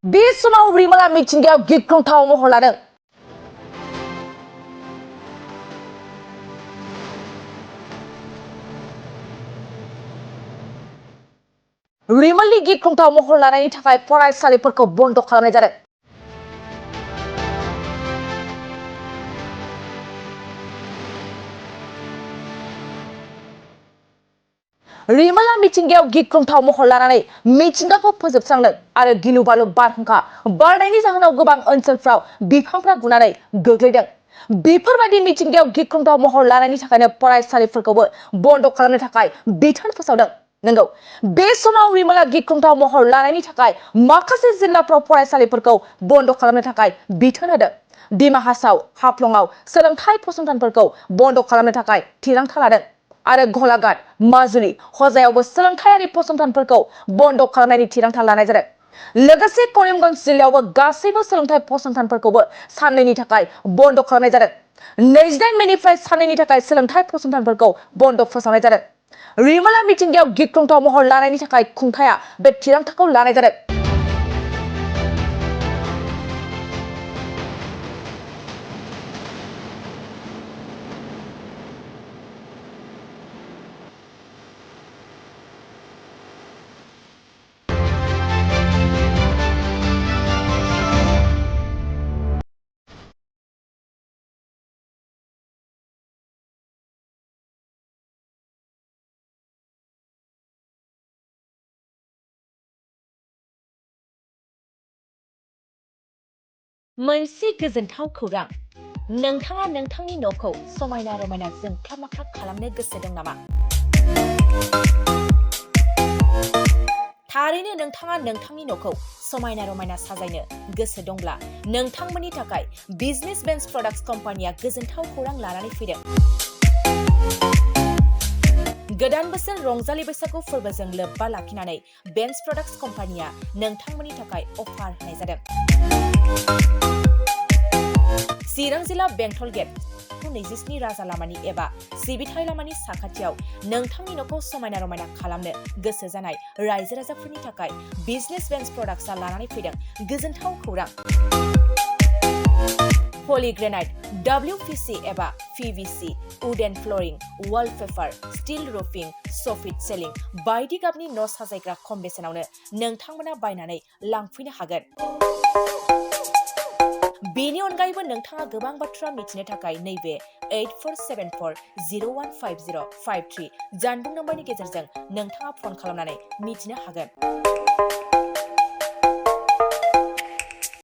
बे समाव रिमोला मिथिंगायाव गिख्रंथाव महर लादों। रिमोलनि गिख्रंथाव महर लानायनि थाखाय फरायसालिफोरखौ बन्द खालामनाय जादों। रिमोला मिथिंगायाव गिख्रंथाव महर लानानै मिथिंगाखौ फोजोबस्रांदों आरो गिलु बालु बारहुंखा बारनायनि जाहोनाव गोबां ओनसोलफ्राव बिफांफ्रा गुनानै गोग्लैदों। बेफोरबायदि मिथिंगायाव गिख्रंथाव महर लानायनि थाखायनो फरायसालिफोरखौबो बन्द खालामनो थाखाय बिथोन फोसावदों। नंगौ, बे समाव रिमोला गिख्रंथाव महर लानायनि थाखाय माखासे जिल्लाफ्राव फरायसालिफोरखौ बन्द खालामनो थाखाय बिथोन होदों। डिमा हासाव, हाफ्लंआव सोलोंथाइ फसंथानफोरखौ बन्द खालामनो थाखाय थिरांथा लादों आरो गलाघाट, माजुलि, हजायावबो सोलोंथायारि फसंथानफोरखौ बन्द खालामनायनि थिरांथा लानाय जादों। लोगोसे करिमगंज जिल्लायावबो गासैबो सोलोंथाइ फसंथानफोरखौबो साननैनि थाखाय बन्द खालामनाय जादों। 28 मेनिफ्राय साननैनि थाखाय सोलोंथाइ फसंथानफोरखौ बन्द फोसावनाय जादों। रिमोला मिथिंगायाव गिख्रंथाव महर लानायनि थाखाय खुंथाया बे थिरांथाखौ लानाय जादों। मोनसे गोजोनथाव खौरां, नोंथाङा नोंथांनि न'खौ समायना रमायना जोंख्लाब माख्लाब खालामनो गोसो दं नामा? थारैनो नोंथाङा नोंथांनि न'खौ समायना रमायना साजायनो गोसो दंब्ला नोंथांमोननि थाखाय बिजनेस बेन्स प्रडाक्ट्स कम्पानिया गोजोनथाव खौरां लानानै फैदों। गोदान बोसोर रंजालि बैसागु फोरबोजों लोब्बा लाखिनानै बेन्स प्रडाक्ट्स कम्पानिया नोंथांमोननि थाखाय अफार होनाय जादों। चिरां जिल्ला बेंटल गेट 27 राजा लामानि एबा सिबिथाय लामानि साखाथियाव नोंथांनि न'खौ समायना रमायना खालामनो गोसो जानाय रायजो राजाफोरनि थाखाय बिजनेस बेन्स प्रडाक्ट्सआ लानानै फैदों गोजोनथाव खौरां। पलिग्रेनाइट, WPC एबा PVC, wooden flooring, wallpaper, steel roofing, soffit ceiling बायदि गाबनि न' साजायग्रा खम बेसेनावनो नोंथांमोना बायनानै लांफैनो हागोन। बेनि अनगायैबो नोंथाङा गोबां बाथ्रा मिथिनो थाखाय नैबे 8474015053 जानबुं नम्बरनि गेजेरजों नोंथाङा फन खालामनानै मिथिनो हागोन।